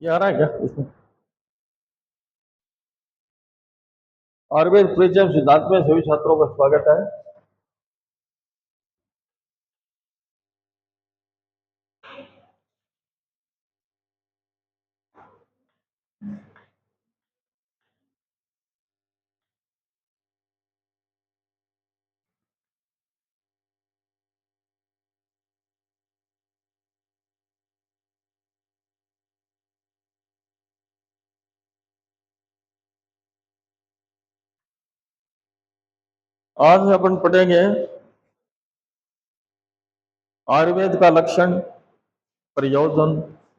ये आ रहा है क्या इसमें? आयुर्वेद परिचय सिद्धांत में सभी छात्रों का स्वागत है। आज अपन पढ़ेंगे आयुर्वेद का लक्षण, प्रयोजन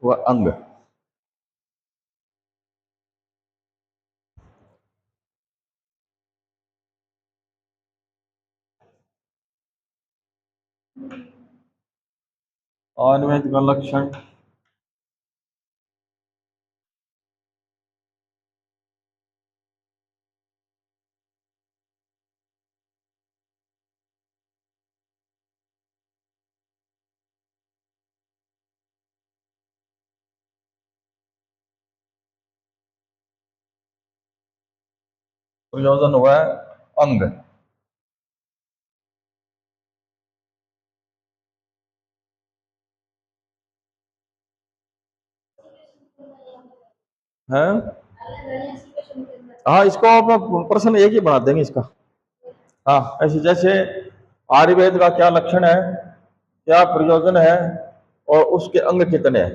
व अंग। आयुर्वेद का लक्षण, प्रयोजन व अंग। है हाँ, इसको आप प्रश्न एक ही बना देंगे इसका। हाँ, ऐसे जैसे आयुर्वेद का क्या लक्षण है, क्या प्रयोजन है और उसके अंग कितने हैं,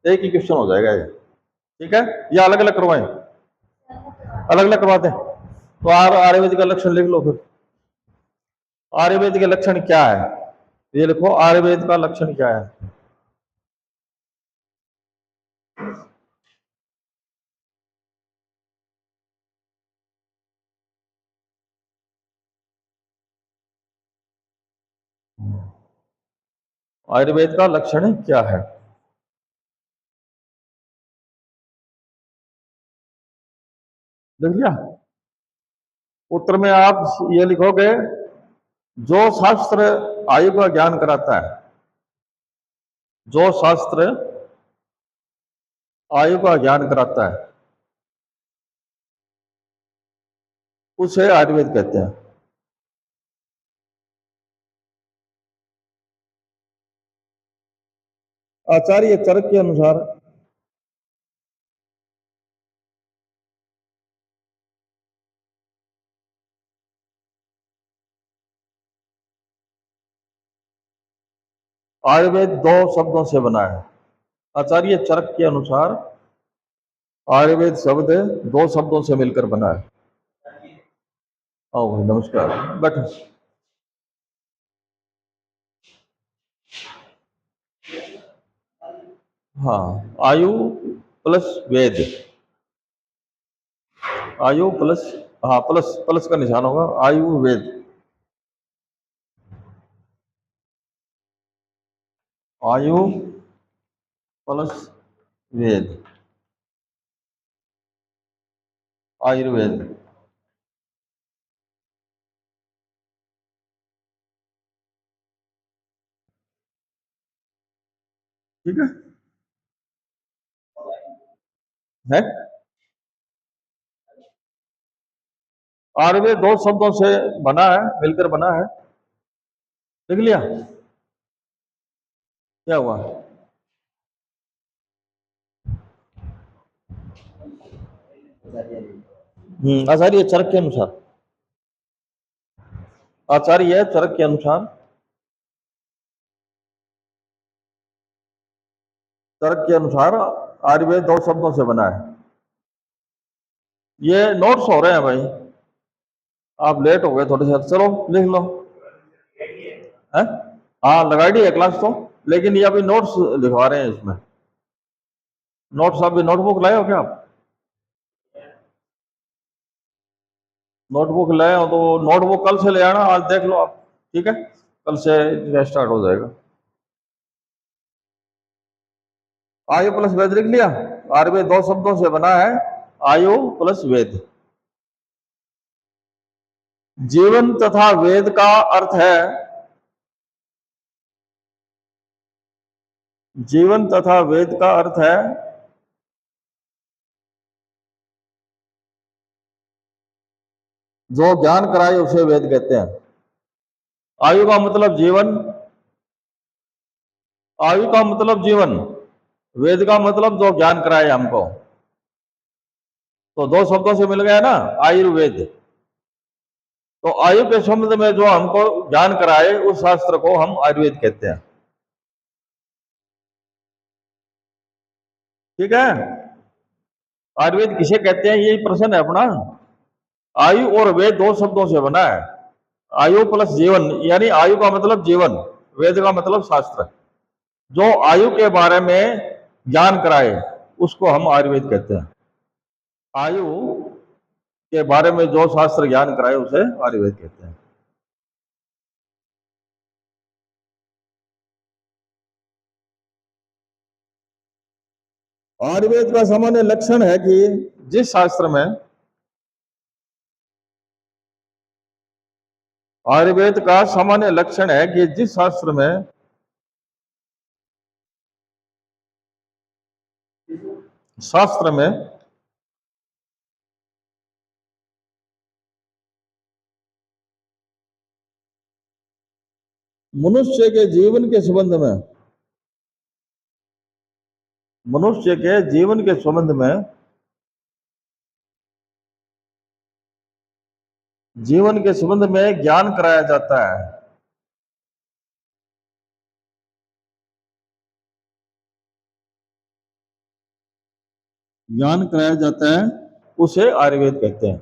एक ही क्वेश्चन हो जाएगा ये। ठीक है, या अलग अलग करवाएं? अलग अलग करवाते हैं। तो आयुर्वेद का लक्षण लिख लो फिर। आयुर्वेद के लक्षण क्या है, ये लिखो, आयुर्वेद का लक्षण क्या है। आयुर्वेद का लक्षण क्या है? लिख लिया? उत्तर में आप ये लिखोगे, जो शास्त्र आयु का ज्ञान कराता है, जो शास्त्र आयु का ज्ञान कराता है, उसे आयुर्वेद कहते हैं। आचार्य चरक के अनुसार आयुर्वेद दो शब्दों से बना है। आचार्य चरक के अनुसार आयुर्वेद शब्द दो शब्दों से मिलकर बना है। आओ भाई, नमस्कार, बैठो। हाँ, आयु प्लस वेद। आयु प्लस, हाँ, प्लस प्लस का निशान होगा, आयु वेद। आयु प्लस वेद, आयुर्वेद। ठीक है। आयुर्वेद दो शब्दों से बना है, मिलकर बना है। लिख लिया? क्या हुआ? आचार्य चरक के अनुसार, आचार्य चरक के अनुसार, चरक के अनुसार आयुर्वेद दो शब्दों से बना है। ये नोट्स हो रहे हैं भाई, आप लेट हो गए थोड़े से, चलो लिख लो। है? हाँ, लगा दी है क्लास तो, लेकिन ये अभी नोट्स लिखवा रहे हैं इसमें। नोट्स, अभी नोटबुक लाए हो क्या आप? नोटबुक लाए हो तो नोटबुक कल से ले आना, आज देख लो आप। ठीक है, कल से स्टार्ट हो जाएगा। आयु प्लस वेद लिख लिया? आयुर्वेद दो शब्दों से बना है, आयु प्लस वेद। जीवन तथा वेद का अर्थ है, जीवन तथा वेद का अर्थ है जो ज्ञान कराए उसे वेद कहते हैं। आयु का मतलब जीवन, आयु का मतलब जीवन, वेद का मतलब जो ज्ञान कराए हमको। तो दो शब्दों से मिल गया ना, आयुर्वेद। तो आयु के संबंध में जो हमको ज्ञान कराए उस शास्त्र को हम आयुर्वेद कहते हैं। ठीक है, आयुर्वेद किसे कहते हैं यही प्रश्न है अपना। आयु और वेद दो शब्दों से बना है। आयु प्लस जीवन, यानी आयु का मतलब जीवन, वेद का मतलब शास्त्र। जो आयु के बारे में ज्ञान कराए उसको हम आयुर्वेद कहते हैं। आयु के बारे में जो शास्त्र ज्ञान कराए उसे आयुर्वेद कहते हैं। आयुर्वेद का सामान्य लक्षण है कि जिस शास्त्र में, आयुर्वेद का सामान्य लक्षण है कि जिस शास्त्र में मनुष्य के जीवन के संबंध में, मनुष्य के जीवन के संबंध में, जीवन के संबंध में ज्ञान कराया जाता है, ज्ञान कराया जाता है, उसे आयुर्वेद कहते हैं।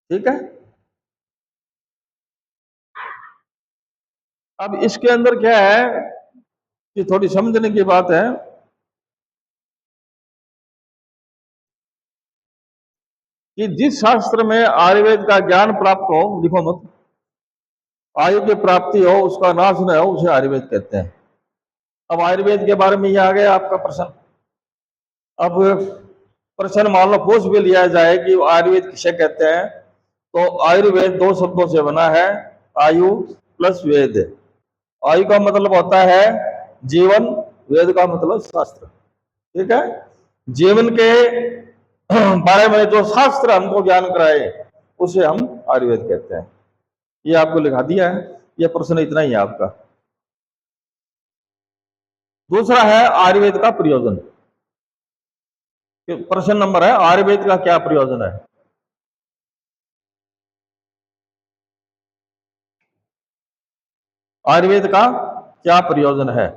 ठीक है, अब इसके अंदर क्या है कि थोड़ी समझने की बात है कि जिस शास्त्र में आयुर्वेद का ज्ञान प्राप्त हो, लिखो मत, आयु की प्राप्ति हो, उसका नाश न हो, उसे आयुर्वेद कहते हैं। अब आयुर्वेद के बारे में ये आ गया आपका प्रश्न। अब प्रश्न मान लो पूछ भी लिया जाए कि आयुर्वेद किसे कहते हैं, तो आयुर्वेद दो शब्दों से बना है, आयु प्लस वेद। आयु का मतलब होता है जीवन, वेद का मतलब शास्त्र। ठीक है, जीवन के बारे में जो शास्त्र हमको ज्ञान कराए उसे हम आयुर्वेद कहते हैं। ये आपको लिखा दिया है, ये प्रश्न इतना ही है आपका। दूसरा है आयुर्वेद का प्रयोजन। प्रश्न नंबर है आयुर्वेद का क्या प्रयोजन है। आयुर्वेद का क्या प्रयोजन है।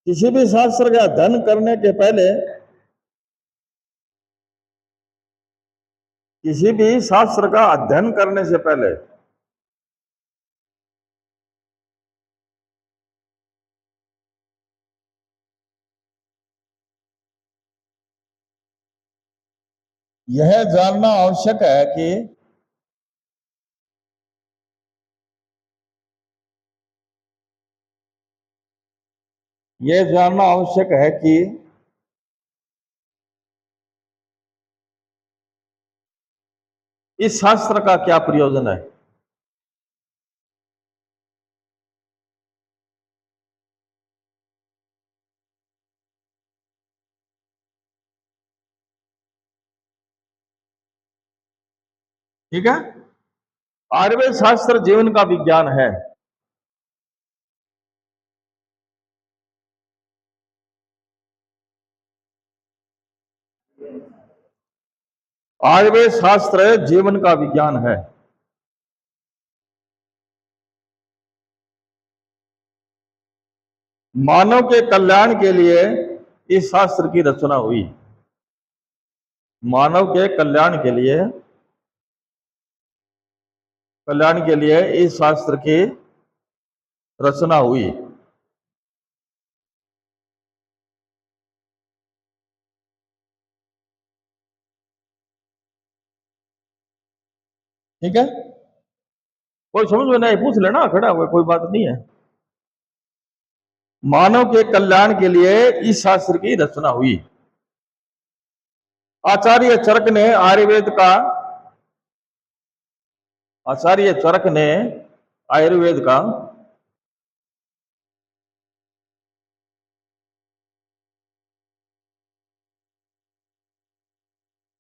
किसी भी शास्त्र का अध्ययन करने के पहले, किसी भी शास्त्र का अध्ययन करने से पहले यह जानना आवश्यक है कि यह जानना आवश्यक है कि इस शास्त्र का क्या प्रयोजन है। ठीक है, आयुर्वेद शास्त्र जीवन का विज्ञान है। आयुर्वेद शास्त्र जीवन का विज्ञान है। मानव के कल्याण के लिए इस शास्त्र की रचना हुई। मानव के कल्याण के लिए इस शास्त्र की रचना हुई। ठीक है, कोई समझ में नहीं पूछ लेना, खड़ा हुआ कोई बात नहीं है। मानव के कल्याण के लिए इस शास्त्र की रचना हुई। आचार्य चरक ने आयुर्वेद का आचार्य चरक ने आयुर्वेद का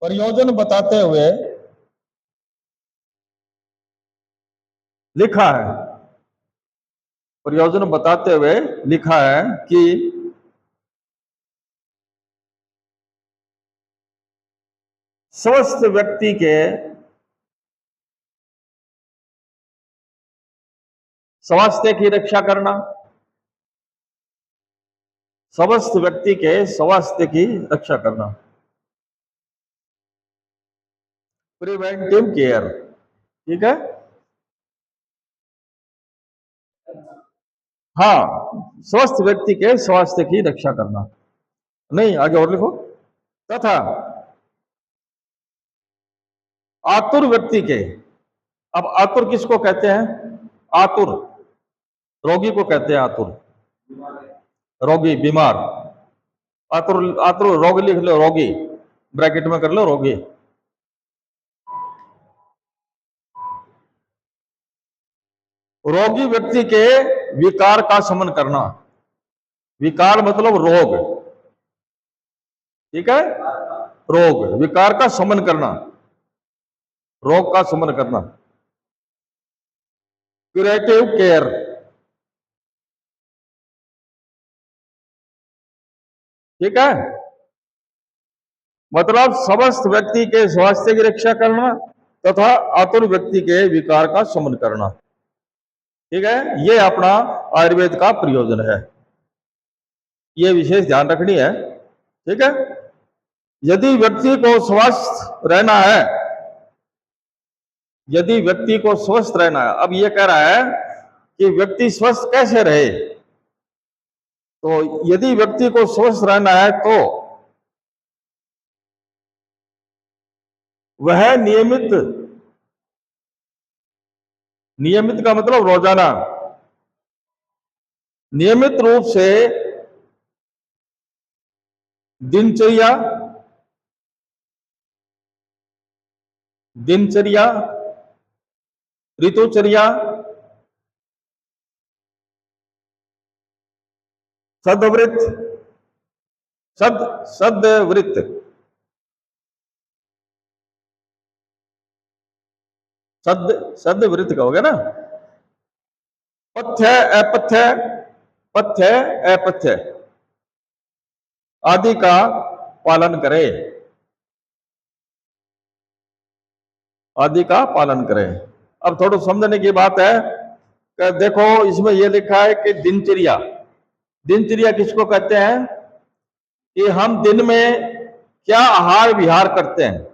प्रयोजन बताते हुए लिखा है, प्रयोजन बताते हुए लिखा है कि स्वस्थ व्यक्ति के स्वास्थ्य की रक्षा करना, स्वस्थ व्यक्ति के स्वास्थ्य की रक्षा करना, प्रिवेंटिव केयर, ठीक है। हाँ, स्वस्थ व्यक्ति के स्वास्थ्य की रक्षा करना, नहीं आगे और लिखो, तथा आतुर व्यक्ति के, अब आतुर किसको कहते हैं? आतुर रोगी को कहते हैं, आतुर रोगी, बीमार, आतुर आतुर रोगी लिख लो, रोगी ब्रैकेट में कर लो, रोगी। रोगी व्यक्ति के विकार का शमन करना, विकार मतलब रोग, ठीक है, रोग, विकार का शमन करना, रोग का शमन करना, क्यूरेटिव केयर, ठीक है, मतलब स्वस्थ व्यक्ति के स्वास्थ्य की रक्षा करना तथा आतुर व्यक्ति के विकार का शमन करना, ठीक है। ये अपना आयुर्वेद का प्रयोजन है, ये विशेष ध्यान रखनी है, ठीक है। यदि व्यक्ति को स्वस्थ रहना है, यदि व्यक्ति को स्वस्थ रहना है, अब ये कह रहा है कि व्यक्ति स्वस्थ कैसे रहे, तो यदि व्यक्ति को स्वस्थ रहना है तो वह नियमित, नियमित का मतलब रोजाना, नियमित रूप से दिनचर्या, दिनचर्या, ऋतुचर्या, सदवृत्त, सदवृत्त, सदवृत्त का हो गया ना, पथ्य अपथ्य, पथ्य अपथ्य आदि का पालन करे, आदि का पालन करें। अब थोड़ा समझने की बात है कि देखो इसमें यह लिखा है कि दिनचर्या, दिनचर्या किसको कहते हैं कि हम दिन में क्या आहार विहार करते हैं,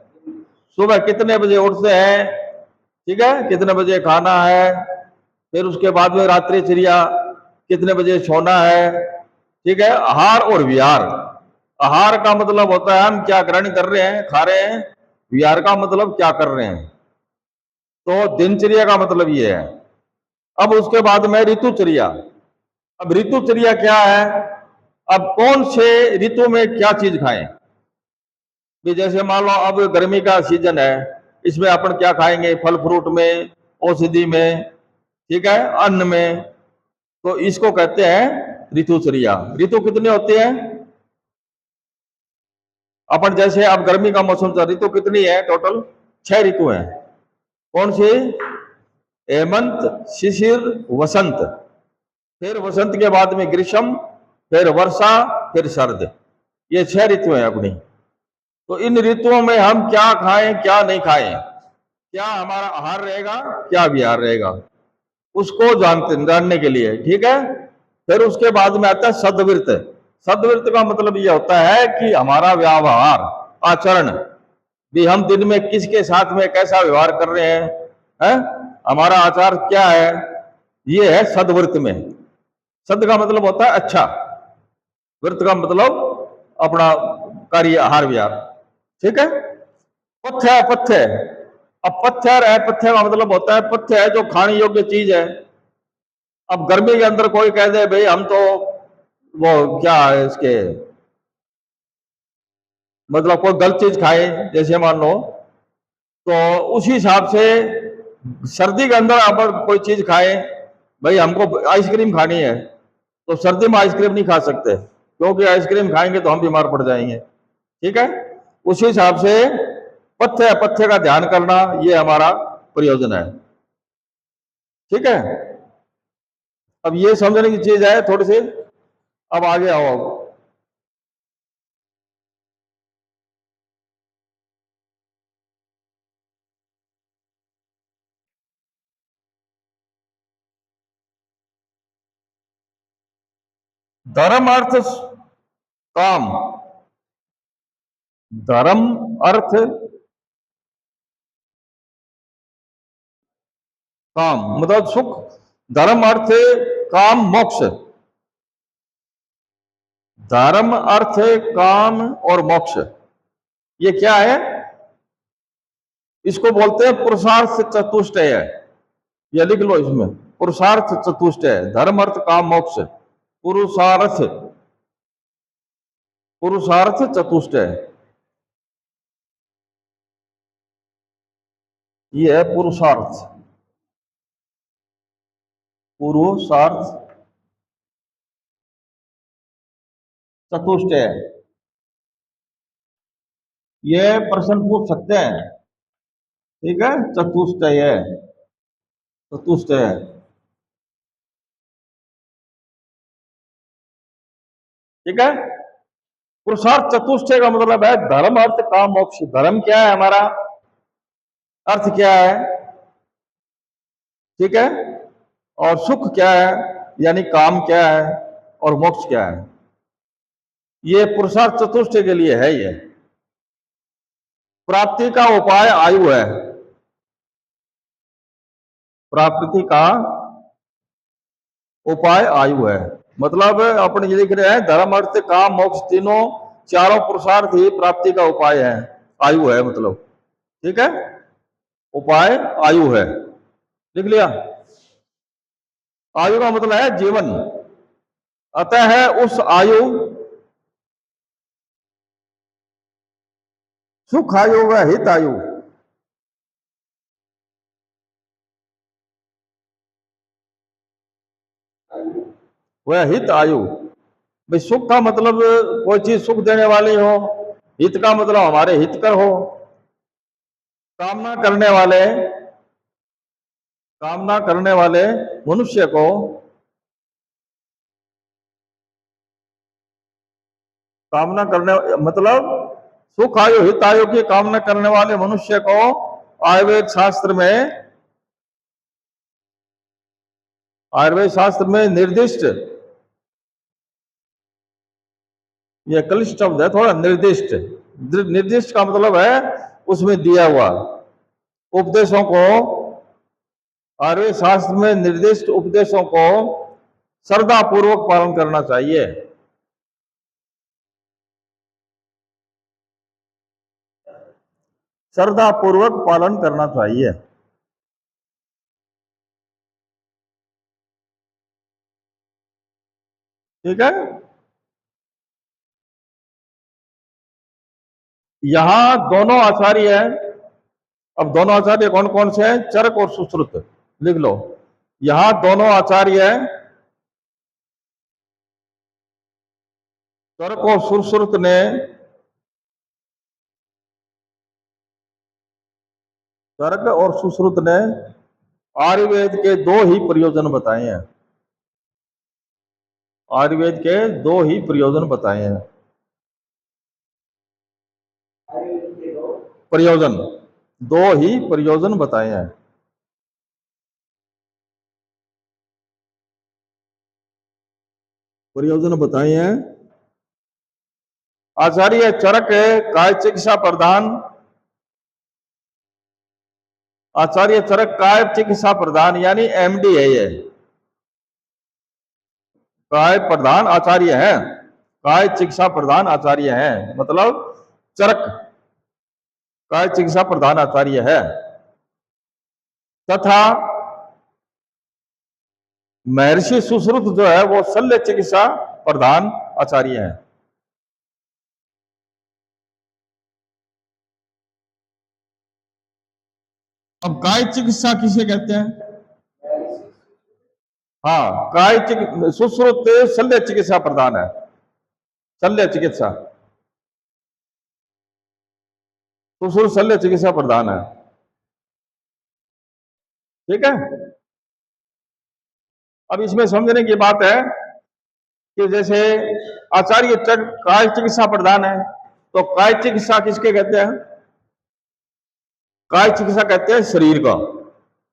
सुबह कितने बजे उठते हैं, ठीक है, कितने बजे खाना है, फिर उसके बाद में रात्रिचर्या, कितने बजे सोना है, ठीक है। आहार और विहार, आहार का मतलब होता है हम क्या ग्रहण कर रहे हैं, खा रहे हैं, विहार का मतलब क्या कर रहे हैं, तो दिनचर्या का मतलब ये है। अब उसके बाद में ऋतुचर्या, अब ऋतुचर्या क्या है, अब कौन से ऋतु में क्या चीज खाएं, कि जैसे मान लो अब गर्मी का सीजन है, इसमें अपन क्या खाएंगे, फल फ्रूट में, औषधि में, ठीक है, अन्न में, तो इसको कहते हैं ऋतुचर्या। ऋतु कितने होते हैं अपन, जैसे अब गर्मी का मौसम चल, ऋतु कितनी है टोटल, 6 ऋतु हैं। कौन सी? हेमंत, शिशिर, वसंत, फिर वसंत के बाद में ग्रीष्म, फिर वर्षा, फिर शरद, ये 6 ऋतु हैं अपनी। तो इन ऋतुओं में हम क्या खाएं क्या नहीं खाएं, क्या हमारा आहार रहेगा क्या विहार रहेगा, उसको जानने के लिए, ठीक है। फिर उसके बाद में आता है सदवृत्त। सदवृत्त का मतलब यह होता है कि हमारा व्यवहार, आचरण भी, हम दिन में किसके साथ में कैसा व्यवहार कर रहे हैं, हमारा आचार क्या है, ये है सदवृत्त में। सद का मतलब होता है अच्छा, वृत्त का मतलब अपना कार्य, आहार विहार, ठीक है। पथ्य अपथ्य, अब पथ्य और अपथ्य का मतलब होता है, पथ्य है जो खाने योग्य चीज है। अब गर्मी के अंदर कोई कह दे भाई हम तो वो क्या है इसके मतलब कोई गलत चीज खाए जैसे मान लो, तो उसी हिसाब से सर्दी के अंदर आप कोई चीज खाए, भाई हमको आइसक्रीम खानी है, तो सर्दी में आइसक्रीम नहीं खा सकते, क्योंकि आइसक्रीम खाएंगे तो हम बीमार पड़ जाएंगे। ठीक है, उसी हिसाब से पथ्य पथ्य का ध्यान करना ये हमारा प्रयोजन है। ठीक है, अब ये समझने की चीज है थोड़ी सी। अब आगे आओ। धर्म अर्थ काम, धर्म अर्थ काम मतलब सुख, धर्म अर्थ काम मोक्ष, धर्म अर्थ काम और मोक्ष, ये क्या है? इसको बोलते हैं पुरुषार्थ चतुष्टय। ये लिख लो इसमें, पुरुषार्थ चतुष्टय, धर्म अर्थ काम मोक्ष, पुरुषार्थ, पुरुषार्थ चतुष्टय, ये है पुरुषार्थ, पुरुषार्थ चतुष्टय। ये प्रश्न पूछ सकते हैं। ठीक है, चतुष्टय, चतुष्टय। ठीक है, पुरुषार्थ चतुष्टय का मतलब है धर्म अर्थ काम मोक्ष। धर्म क्या है हमारा, अर्थ क्या है, ठीक है, और सुख क्या है यानी काम क्या है, और मोक्ष क्या है। ये पुरुषार्थ चतुष्टय के लिए है। ये प्राप्ति का उपाय आयु है, प्राप्ति का उपाय आयु है। मतलब अपन ये लिख रहे हैं धर्म अर्थ काम मोक्ष तीनों चारों पुरुषार्थ ही प्राप्ति का उपाय है, आयु है मतलब। ठीक है, उपाय आयु है, लिख लिया। आयु का मतलब है जीवन, अतः है उस आयु, सुख आयु व हित आयु। वह हित आयु, भाई सुख का मतलब कोई चीज सुख देने वाली हो, हित का मतलब हमारे हितकर हो। कामना करने वाले, कामना करने वाले मनुष्य को, कामना करने मतलब सुख आयु हित आयु की कामना करने वाले मनुष्य को आयुर्वेद शास्त्र में, आयुर्वेद शास्त्र में निर्दिष्ट, यह क्लिष्ट शब्द है थोड़ा, निर्दिष्ट, निर्दिष्ट का मतलब है उसमें दिया हुआ उपदेशों को, आयुर्वेद शास्त्र में निर्दिष्ट उपदेशों को श्रद्धा पूर्वक पालन करना चाहिए। श्रद्धा पूर्वक पालन करना चाहिए। ठीक है, यहां दोनों आचार्य हैं। अब दोनों आचार्य कौन कौन से हैं? चरक और सुश्रुत, लिख लो। यहां दोनों आचार्य हैं, चरक और सुश्रुत ने, चरक और सुश्रुत ने आयुर्वेद के दो ही प्रयोजन बताए हैं, आयुर्वेद के दो ही प्रयोजन बताए हैं। प्रयोजन, दो ही प्रयोजन बताए हैं। प्रयोजन बताए हैं। आचार्य चरक काय चिकित्सा प्रधान, आचार्य चरक काय चिकित्सा प्रधान यानी एमडी है ये, काय प्रधान आचार्य है, काय चिकित्सा प्रधान आचार्य है, मतलब चरक काय चिकित्सा प्रधान आचार्य है, तथा महर्षि सुश्रुत जो है वो शल्य चिकित्सा प्रधान आचार्य है। अब काय चिकित्सा किसे कहते हैं? हाँ, काय सुश्रुत शल्य चिकित्सा प्रधान है। शल्य चिकित्सा, सुश्रुत शल्य चिकित्सा प्रधान है। ठीक है। अब इसमें समझने की बात है कि जैसे आचार्य काय चिकित्सा प्रधान है, तो काय चिकित्सा किसके कहते हैं? काय चिकित्सा कहते हैं शरीर का,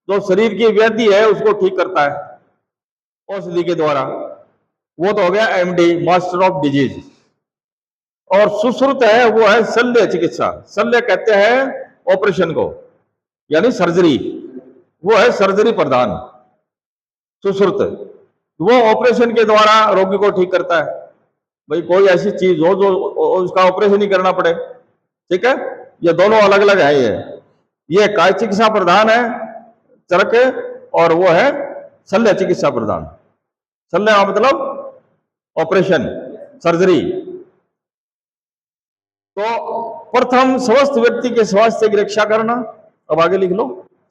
जो शरीर की व्याधि है उसको ठीक करता है औषधि के द्वारा, वो तो हो गया एमडी, मास्टर ऑफ डिजीज। और सुश्रुत है वो है शल्य चिकित्सा। शल्य कहते हैं ऑपरेशन को, यानी सर्जरी, वो है सर्जरी प्रधान सुश्रुत। वो ऑपरेशन के द्वारा रोगी को ठीक करता है। भाई कोई ऐसी चीज हो जो उसका ऑपरेशन ही करना पड़े, ठीक है, ये दोनों अलग अलग है। ये काय चिकित्सा प्रधान है चरक, और वो है शल्य चिकित्सा प्रधान। शल्य का मतलब ऑपरेशन, सर्जरी। तो प्रथम स्वस्थ व्यक्ति के स्वास्थ्य की रक्षा करना। अब आगे लिख लो,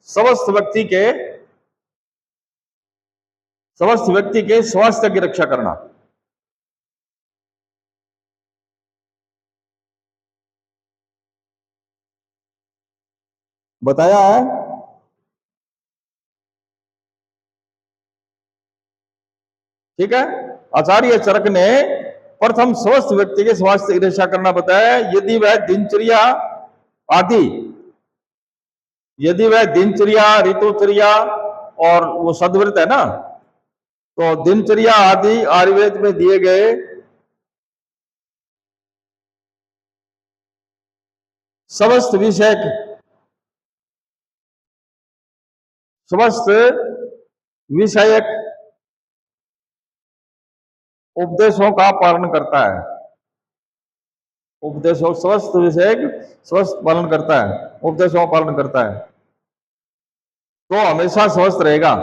स्वस्थ व्यक्ति के स्वास्थ्य की रक्षा करना। बताया है। ठीक है। आचार्य चरक ने प्रथम स्वस्थ व्यक्ति के स्वास्थ्य की रक्षा करना बताया। यदि वह दिनचर्या, ऋतुचर्या और वो सदव्रत है ना, तो दिनचर्या आदि आयुर्वेद में दिए गए समस्त विषयक उपदेशों का पालन करता है। उपदेशों, स्वस्थ विषयक स्वस्थ पालन करता है, उपदेशों का पालन करता है, तो हमेशा स्वस्थ रहेगा।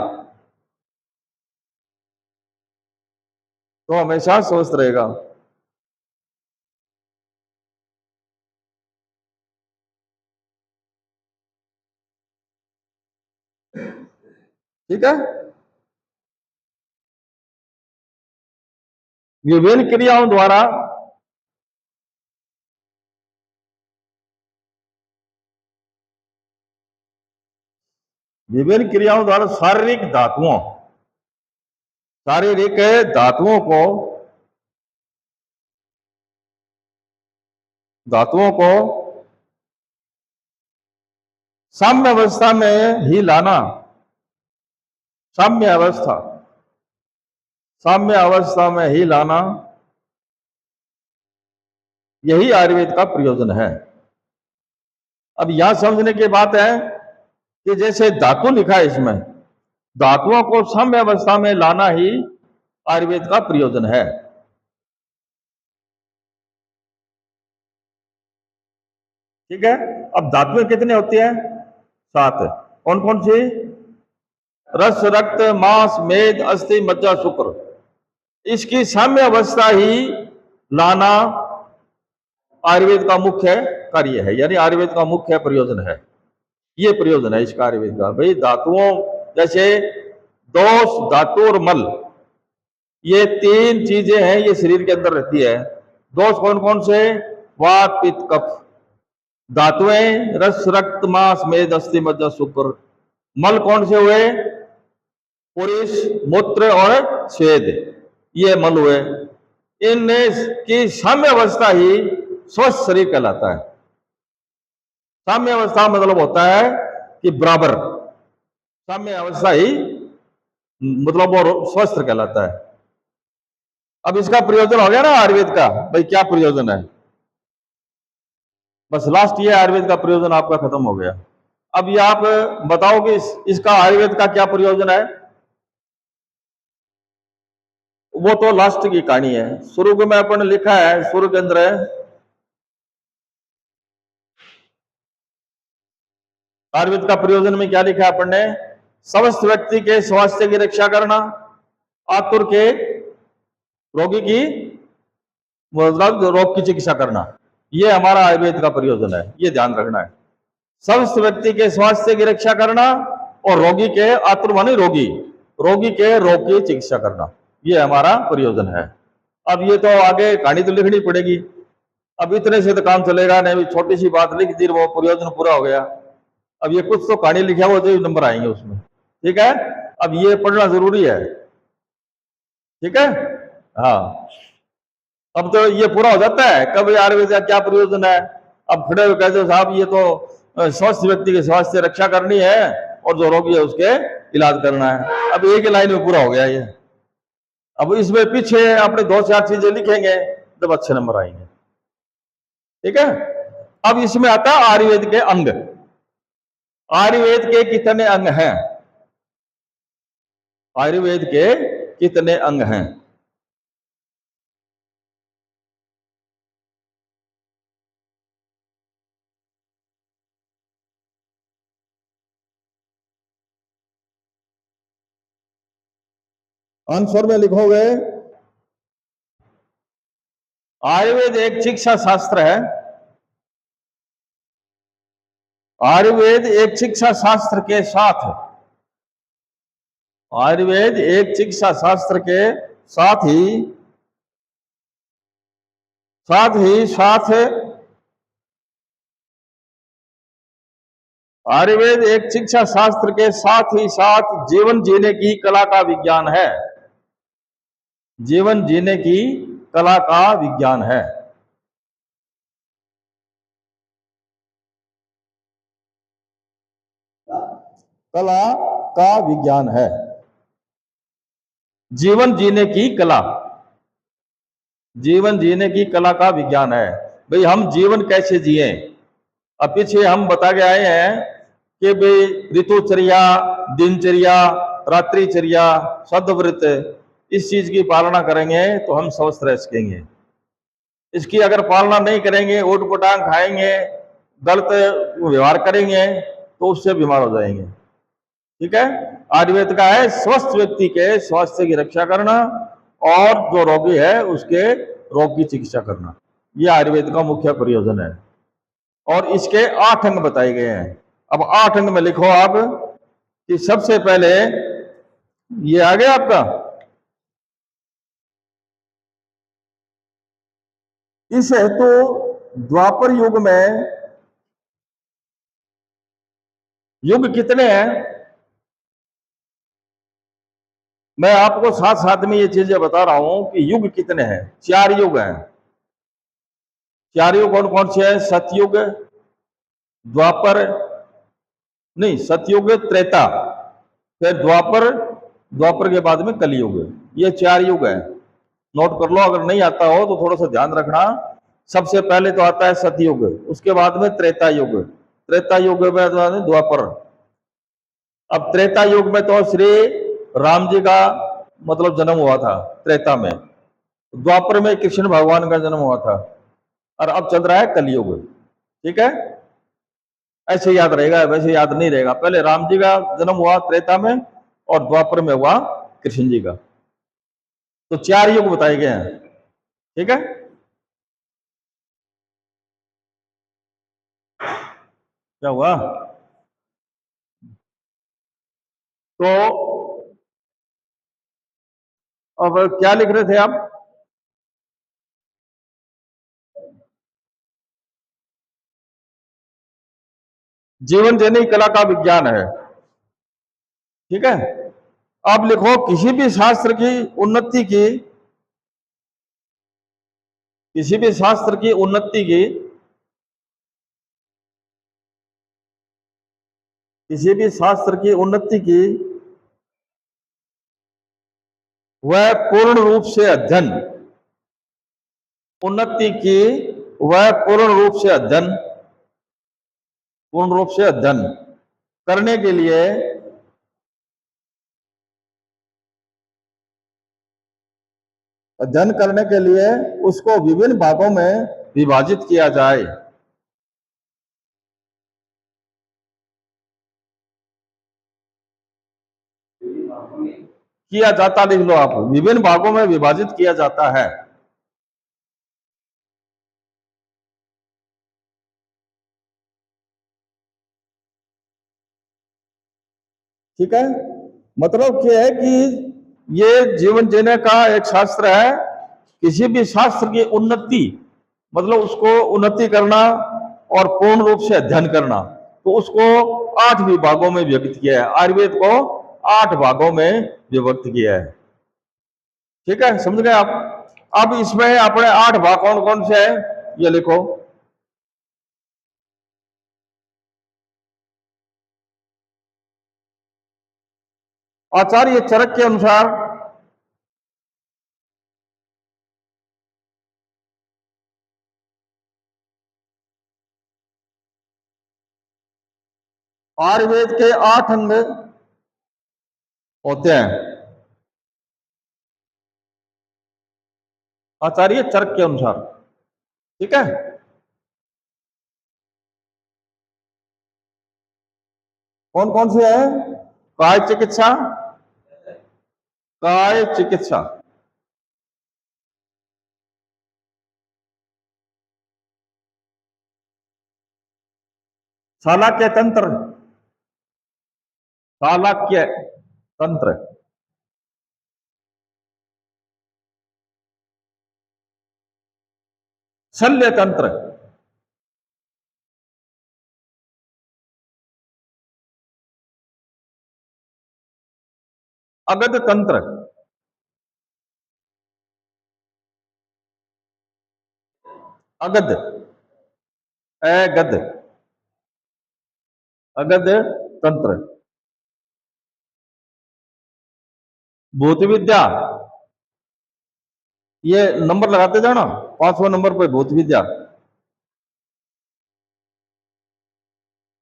ठीक है। विभिन्न क्रियाओं द्वारा शारीरिक धातुओं को साम्य अवस्था में ही लाना, साम्य अवस्था में ही लाना, यही आयुर्वेद का प्रयोजन है। अब यहां समझने की बात है कि जैसे धातु लिखा है, इसमें धातुओं को साम्य अवस्था में लाना ही आयुर्वेद का प्रयोजन है। ठीक है। अब धातुएं कितने होती हैं? 7। कौन कौन सी? रस, रक्त, मांस, मेद, अस्थि, मज्जा, शुक्र। इसकी साम्य अवस्था ही लाना आयुर्वेद का मुख्य कार्य है, यानी आयुर्वेद का मुख्य प्रयोजन है। ये प्रयोजन है इसका आयुर्वेद का। भाई धातुओं, जैसे दोष, धातु और मल, ये 3 चीजें हैं, ये शरीर के अंदर रहती है। दोष कौन कौन से? वात, पित्त, कफ। धातुएं रस, रक्त, मांस, मेद, अस्थि, मज्जा, शुक्र। मल कौन से हुए? पुरुष, मूत्र और स्वेद, ये मल हुए। इनमें की साम्य अवस्था ही स्वस्थ शरीर कहलाता है। साम्य अवस्था मतलब होता है कि बराबर, साम्य अवस्था ही मतलब वो स्वस्थ कहलाता है। अब इसका प्रयोजन हो गया ना आयुर्वेद का। भाई क्या प्रयोजन है? बस लास्ट ये आयुर्वेद का प्रयोजन आपका खत्म हो गया। अब ये आप बताओ कि इसका आयुर्वेद का क्या प्रयोजन है? वो तो लास्ट की कहानी है। शुरू में अपन लिखा है, शुरू के अंदर है आयुर्वेद का प्रयोजन में क्या लिखा है अपन ने? स्वस्थ व्यक्ति के स्वास्थ्य की रक्षा करना, आतुर के रोगी की मतलब रोग की चिकित्सा करना, ये हमारा आयुर्वेद का प्रयोजन है। ये ध्यान रखना है। स्वस्थ व्यक्ति के स्वास्थ्य की रक्षा करना और रोगी के आतुर माने रोगी रोगी के रोग की चिकित्सा करना, ये हमारा प्रयोजन है। अब ये तो आगे कहानी तो लिखनी पड़ेगी, अब इतने से तो काम चलेगा नहीं, छोटी सी बात लिख दी वो प्रयोजन पूरा हो गया। अब ये कुछ तो कहानी लिखा हुआ जो नंबर आएंगे उसमें, ठीक है। अब ये पढ़ना जरूरी है, ठीक है। हाँ, अब तो ये पूरा हो जाता है, कब आयुर्वेद का क्या प्रयोजन है। अब खड़े हुए कहते हो साहब ये तो स्वस्थ व्यक्ति की स्वास्थ्य रक्षा करनी है और जो रोगी है उसके इलाज करना है। अब एक ही लाइन में पूरा हो गया ये। अब इसमें पीछे अपने दो चार चीजें लिखेंगे तब अच्छे नंबर आएंगे, ठीक है। अब इसमें आता है आयुर्वेद के अंग। आयुर्वेद के कितने अंग हैं? आयुर्वेद के कितने अंग हैं? आंसर में लिखोगे, आयुर्वेद एक चिकित्सा शास्त्र है। आयुर्वेद एक चिकित्सा शास्त्र के साथ, आयुर्वेद एक चिकित्सा शास्त्र के साथ ही साथ आयुर्वेद एक शिक्षा शास्त्र के साथ ही साथ जीवन जीने की कला का विज्ञान है। जीवन जीने की कला का विज्ञान है। कला का विज्ञान है। जीवन जीने की कला, जीवन जीने की कला का विज्ञान है। भाई हम जीवन कैसे जिए, अब पीछे हम बता के आए हैं कि भाई ऋतुचर्या, दिनचर्या, रात्रिचर्या, सदव्रत, इस चीज की पालना करेंगे तो हम स्वस्थ रह सकेंगे। इसकी अगर पालना नहीं करेंगे, ऊट पटांग खाएंगे, गलत व्यवहार करेंगे तो उससे बीमार हो जाएंगे, ठीक है। आयुर्वेद का है स्वस्थ व्यक्ति के स्वास्थ्य की रक्षा करना और जो रोगी है उसके रोग की चिकित्सा करना, यह आयुर्वेद का मुख्य प्रयोजन है। और इसके 8 अंग बताए गए हैं। अब 8 अंग में लिखो आप कि सबसे पहले ये आ गया आपका, इस हेतु द्वापर युग में, युग कितने हैं मैं आपको साथ साथ में ये चीजें बता रहा हूं कि युग कितने हैं। 4 युग हैं। 4 युग कौन कौन से हैं? सतयुग, द्वापर, नहीं सतयुग, त्रेता, फिर द्वापर, द्वापर के बाद में कलयुग, ये 4 युग है। नोट कर लो, अगर नहीं आता हो तो थोड़ा सा ध्यान रखना। सबसे पहले तो आता है सतयुग, उसके बाद में त्रेता युग, त्रेता युग में द्वापर। अब त्रेता युग में तो श्री राम जी का मतलब जन्म हुआ था त्रेता में, द्वापर में कृष्ण भगवान का जन्म हुआ था, और अब चल रहा है कलयुग, ठीक है। ऐसे याद रहेगा, वैसे याद नहीं रहेगा। पहले राम जी का जन्म हुआ त्रेता में और द्वापर में हुआ कृष्ण जी का। तो 4 युग बताए गए हैं, ठीक है। क्या हुआ? तो अब क्या लिख रहे थे आप? जीवन जीने की कला का विज्ञान है, ठीक है। अब लिखो किसी भी शास्त्र की उन्नति की, किसी भी शास्त्र की उन्नति की, किसी भी शास्त्र की उन्नति की वह पूर्ण रूप से अध्ययन, उन्नति की वह पूर्ण रूप से अध्ययन, पूर्ण रूप से अध्ययन करने के लिए, अध्ययन करने के लिए उसको विभिन्न भागों में विभाजित किया जाए। किया जाता लिख लो आप, विभिन्न भागों में विभाजित किया जाता है। ठीक है। मतलब क्या है कि ये जीवन जीने का एक शास्त्र है। किसी भी शास्त्र की उन्नति मतलब उसको उन्नति करना और पूर्ण रूप से अध्ययन करना, तो उसको 8 विभागों में विभक्त किया है। आयुर्वेद को 8 भागों में विभक्त किया है। ठीक है, समझ गए आप। अब इसमें अपने 8 भाग कौन कौन से हैं ये लिखो। आचार्य चरक के अनुसार आयुर्वेद के 8 अंग होते हैं। आचार्य चरक के अनुसार, ठीक है। कौन कौन से हैं? काय चिकित्सा, काय चिकित्सा, शालाक्य तंत्र, शालाक्य तंत्र, शल्य तंत्र, अगध तंत्र, अगध, अगध, अगध तंत्र, भूत विद्या, ये नंबर लगाते जाना, 5वां नंबर पे भूत विद्या।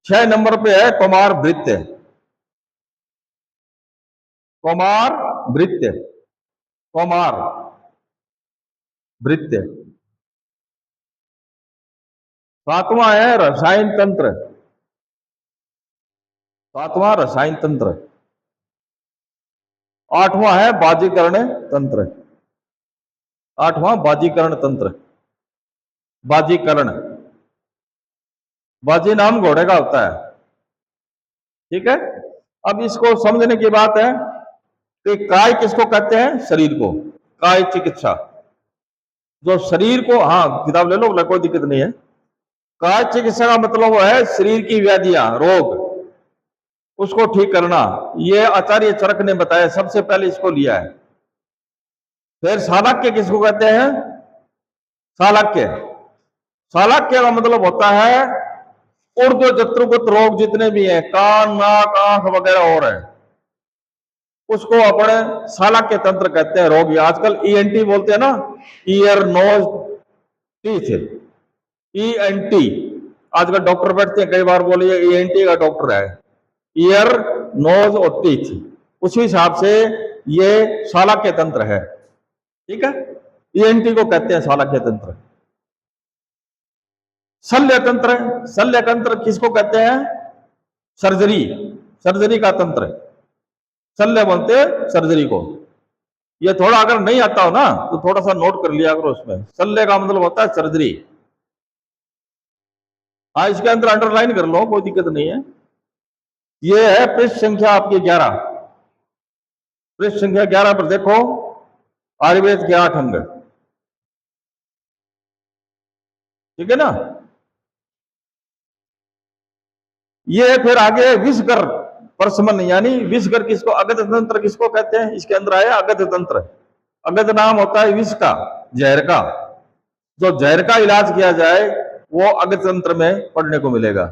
6 नंबर पे है कुमार भृत्य, कुमार भृत्य, कुमार भृत्य। 7वां है रसायन तंत्र, 7वां रसायन तंत्र। 8वां है बाजीकरण तंत्र, 8वां बाजीकरण तंत्र। बाजीकरण, बाजी नाम घोड़े का होता है, ठीक है। अब इसको समझने की बात है कि काय किसको कहते हैं? शरीर को, काय चिकित्सा। जो शरीर को, हाँ किताब ले लो, कोई दिक्कत नहीं है। काय चिकित्सा का मतलब वो है शरीर की व्याधियां, रोग, उसको ठीक करना। ये आचार्य चरक ने बताया, सबसे पहले इसको लिया है। फिर शालाक्य किसको कहते हैं? शालाक्य, शालाक्य का मतलब होता है ऊर्ध्व जत्रुगुत रोग जितने भी हैं, कान नाक आंख वगैरह और है, उसको अपने शालाक्य तंत्र कहते हैं। रोग आजकल ईएनटी बोलते हैं ना, ईयर नोज टीथ, ईएनटी। आजकल डॉक्टर बैठते हैं, कई बार बोलिए ईएनटी का डॉक्टर है, ईयर नोज और टीथ, उसी हिसाब से ये शालाक्य तंत्र है, ठीक है। ईएनटी को कहते हैं शालाक्य तंत्र। शल्य तंत्र, शल्य तंत्र किसको कहते हैं? सर्जरी, सर्जरी का तंत्र, शल्य बोलते हैं सर्जरी को। ये थोड़ा अगर नहीं आता हो ना तो थोड़ा सा नोट कर लिया करो उसमें। शल्य का मतलब होता है सर्जरी। हाँ, इसके अंदर अंडरलाइन कर लो, कोई दिक्कत नहीं है। ये है पृष्ठ संख्या आपकी 11, पृष्ठ संख्या 11 पर देखो आयुर्वेद के 8 अंग, ठीक है ना। ये फिर आगे विषकर प्रशमन, यानी विषकर किसको, अगध तंत्र किसको कहते हैं? इसके अंदर आया अगध तंत्र। अगध नाम होता है विष का, जहर का। जो जहर का इलाज किया जाए वो अगध तंत्र में पढ़ने को मिलेगा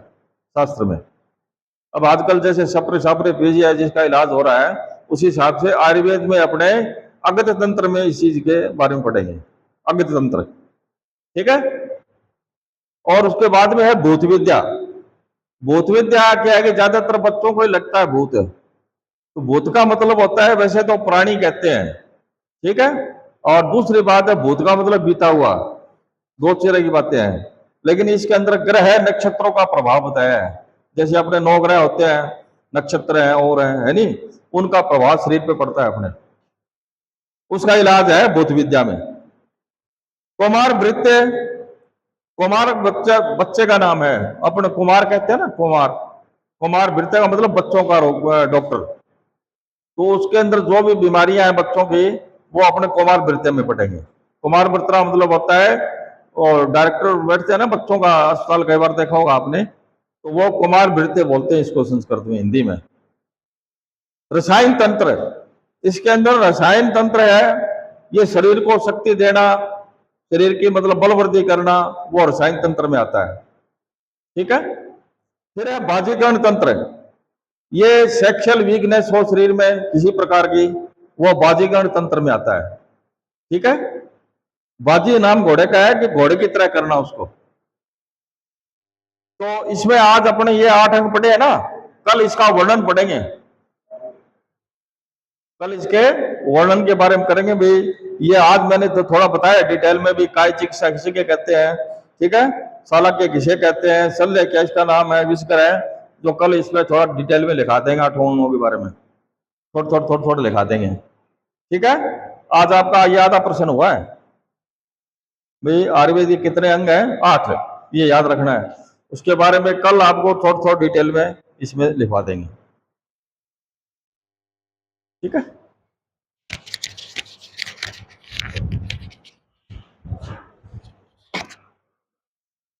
शास्त्र में। अब आजकल जैसे सप्रे सापरे पेजिया जिसका इलाज हो रहा है, उसी हिसाब से आयुर्वेद में अपने अगध तंत्र में इस चीज के बारे में पढ़ेंगे, अगध तंत्र, ठीक है। और उसके बाद में है भूत विद्या। भूत विद्या क्या है कि ज्यादातर बच्चों को ही लगता है भूत, तो भूत का मतलब होता है, वैसे तो प्राणी कहते हैं, ठीक है। और दूसरी बात है भूत का मतलब बीता हुआ, दो तरह की बातें हैं। लेकिन इसके अंदर ग्रह नक्षत्रों का प्रभाव बताया है। जैसे अपने 9 ग्रह होते हैं, नक्षत्र हैं और हैं, है नहीं, उनका प्रभाव शरीर पे पड़ता है अपने, उसका इलाज है भूत विद्या में। कुमार भृत्य, कुमार बच्चा, बच्चे का नाम है, अपने कुमार कहते हैं ना, कुमार, कुमार वृत्ति का मतलब बच्चों का डॉक्टर। तो उसके अंदर जो भी बीमारियां हैं बच्चों की, वो अपने कुमार वृत्ति में पड़ेंगे। कुमार वृत्ति का मतलब होता है, और डायरेक्टर बैठते हैं ना बच्चों का अस्पताल, कई बार देखा होगा आपने, तो वो कुमार वृत्ति बोलते हैं इसको संस्कृत में, हिंदी में। रसायन तंत्र, इसके अंदर रसायन तंत्र है, ये शरीर को शक्ति देना, शरीर की मतलब बल वृद्धि करना, वो रसायन तंत्र में आता है। ठीक है। फिर है बाजीकरण तंत्र, ये सेक्सुअल वीकनेस हो शरीर में किसी प्रकार की, वो बाजीकरण तंत्र में आता है। ठीक है। बाजी नाम घोड़े का है कि घोड़े की तरह करना उसको। तो इसमें आज अपने ये 8 अंक पढ़े हैं ना, कल इसका वर्णन पढ़ेंगे, कल इसके वर्णन के बारे में करेंगे भाई। ये आज मैंने तो थोड़ा बताया डिटेल में भी, काय चिकित्सा किसे के कहते हैं, ठीक है, शालक्य किसे कहते हैं, शल्य क्या इसका नाम है, विष्कर है, जो कल इसमें थोड़ा डिटेल में लिखा देंगे 8 अंगों के बारे में, थोड़ा लिखा देंगे। ठीक है। आज आपका ये आधा प्रश्न हुआ है भाई, आयुर्वेद के कितने अंग हैं, 8, ये याद रखना है। उसके बारे में कल आपको थोड़ा डिटेल में इसमें लिखवा देंगे। ठीक है।